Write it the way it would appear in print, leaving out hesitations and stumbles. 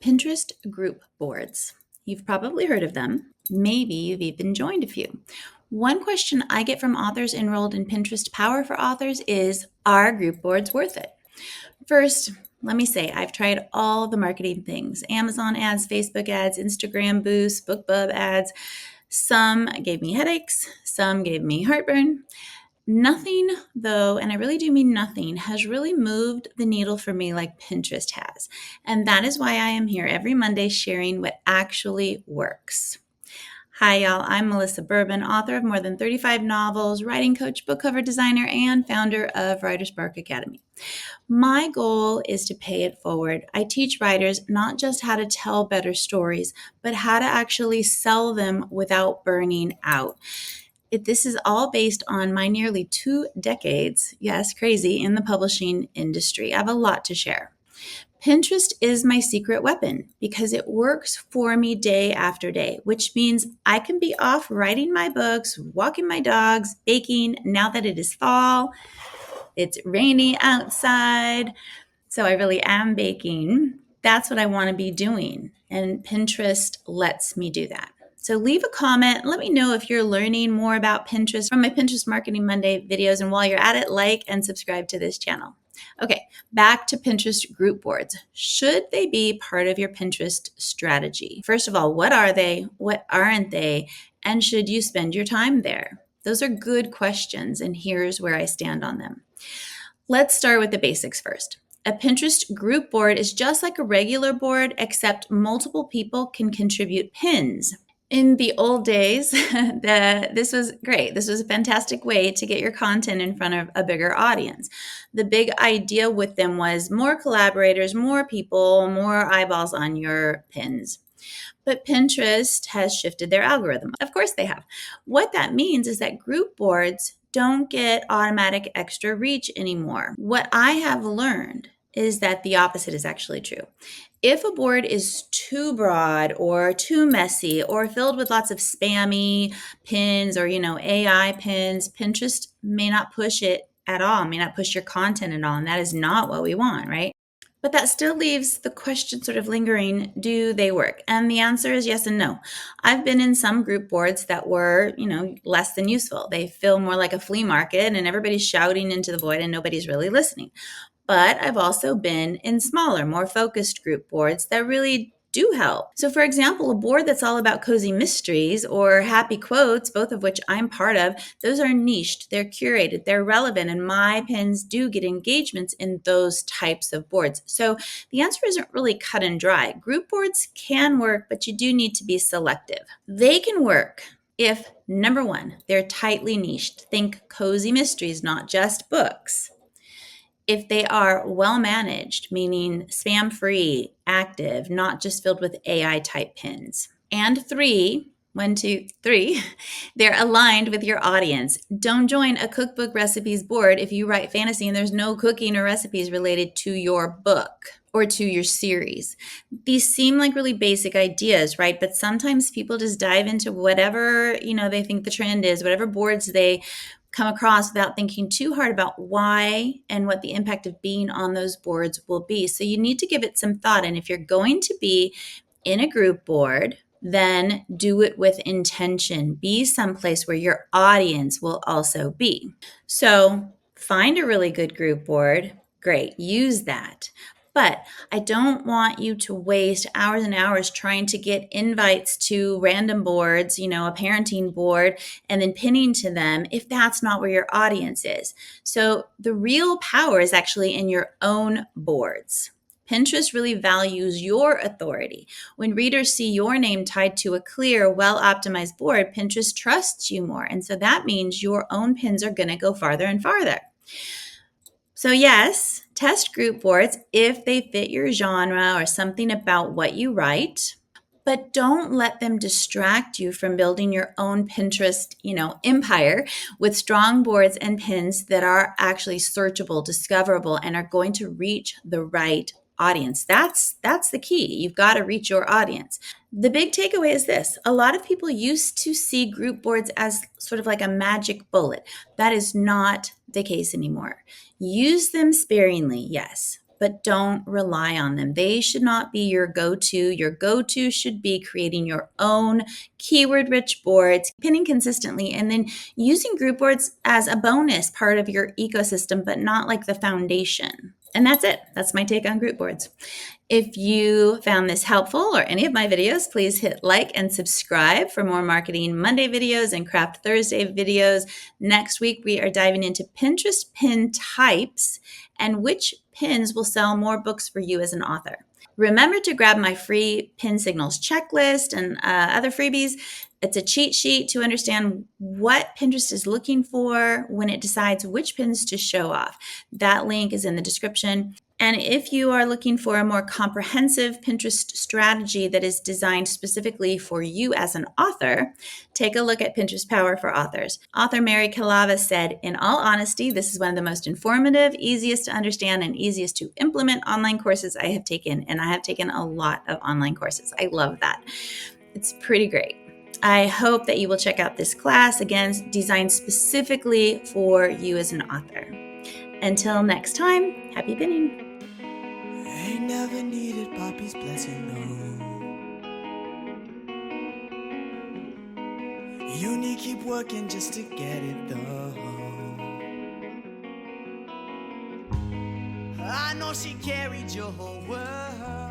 Pinterest group boards. You've probably heard of them. Maybe you've even joined a few. One question I get from authors enrolled in Pinterest Power for Authors is, are group boards worth it? First, let me say I've tried all the marketing things: Amazon ads, Facebook ads, Instagram boosts, BookBub ads. Some gave me headaches, some gave me heartburn. Nothing, though, and I really do mean nothing, has really moved the needle for me like Pinterest has. And that is why I am here every Monday sharing what actually works. Hi, y'all. I'm Melissa Bourbon, author of more than 35 novels, writing coach, book cover designer, and founder of Writer Spark Academy. My goal is to pay it forward. I teach writers not just how to tell better stories, but how to actually sell them without burning out. This is all based on my nearly 2 decades, yes, crazy, in the publishing industry. I have a lot to share. Pinterest is my secret weapon because it works for me day after day, which means I can be off writing my books, walking my dogs, baking. Now that it is fall, it's rainy outside, so I really am baking. That's what I want to be doing, and Pinterest lets me do that. So leave a comment. Let me know if you're learning more about Pinterest from my Pinterest Marketing Monday videos. And while you're at it, like and subscribe to this channel. Okay, back to Pinterest group boards. Should they be part of your Pinterest strategy? First of all, what are they? What aren't they? And should you spend your time there? Those are good questions, and here's where I stand on them. Let's start with the basics first. A Pinterest group board is just like a regular board, except multiple people can contribute pins. In the old days, this was great. This was a fantastic way to get your content in front of a bigger audience. The big idea with them was more collaborators, more people, more eyeballs on your pins. But Pinterest has shifted their algorithm. Of course they have. What that means is that group boards don't get automatic extra reach anymore. What I have learned is that the opposite is actually true. If a board is too broad or too messy or filled with lots of spammy pins or, AI pins, Pinterest may not push it at all, may not push your content at all. And that is not what we want, right? But that still leaves the question sort of lingering, do they work? And the answer is yes and no. I've been in some group boards that were, less than useful. They feel more like a flea market and everybody's shouting into the void and nobody's really listening. But I've also been in smaller, more focused group boards that really do help. So for example, a board that's all about cozy mysteries or happy quotes, both of which I'm part of, those are niched, they're curated, they're relevant, and my pins do get engagements in those types of boards. So the answer isn't really cut and dry. Group boards can work, but you do need to be selective. They can work if, number one, they're tightly niched. Think cozy mysteries, not just books. If they are well managed, meaning spam free, active, not just filled with AI type pins. And three, they're aligned with your audience. Don't join a cookbook recipes board if you write fantasy and there's no cooking or recipes related to your book or to your series. These seem like really basic ideas, right? But sometimes people just dive into whatever, they think the trend is, whatever boards they come across without thinking too hard about why and what the impact of being on those boards will be. So you need to give it some thought. And if you're going to be in a group board, then do it with intention. Be someplace where your audience will also be. So find a really good group board. Great, use that. But I don't want you to waste hours and hours trying to get invites to random boards, a parenting board, and then pinning to them if that's not where your audience is. So the real power is actually in your own boards. Pinterest really values your authority. When readers see your name tied to a clear, well-optimized board, Pinterest trusts you more. And so that means your own pins are going to go farther and farther. So yes, test group boards if they fit your genre or something about what you write, but don't let them distract you from building your own Pinterest, empire with strong boards and pins that are actually searchable, discoverable, and are going to reach the right audience. That's the key. You've got to reach your audience. The big takeaway is this. A lot of people used to see group boards as sort of like a magic bullet. That is not the case anymore. Use them sparingly, yes, but don't rely on them. They should not be your go-to. Your go-to should be creating your own keyword-rich boards, pinning consistently, and then using group boards as a bonus part of your ecosystem, but not like the foundation. And that's it. That's my take on group boards. If you found this helpful or any of my videos, please hit like and subscribe for more Marketing Monday videos and Craft Thursday videos. Next week, we are diving into Pinterest pin types and which pins will sell more books for you as an author. Remember to grab my free pin signals checklist and other freebies. It's a cheat sheet to understand what Pinterest is looking for when it decides which pins to show off. That link is in the description. And if you are looking for a more comprehensive Pinterest strategy that is designed specifically for you as an author, take a look at Pinterest Power for Authors. Author Mary Calava said, "In all honesty, this is one of the most informative, easiest to understand, and easiest to implement online courses I have taken." And I have taken a lot of online courses. I love that. It's pretty great. I hope that you will check out this class, again, designed specifically for you as an author. Until next time, happy pinning. Ain't never needed Poppy's blessing, no. You need keep working just to get it, though. I know she carried your whole world.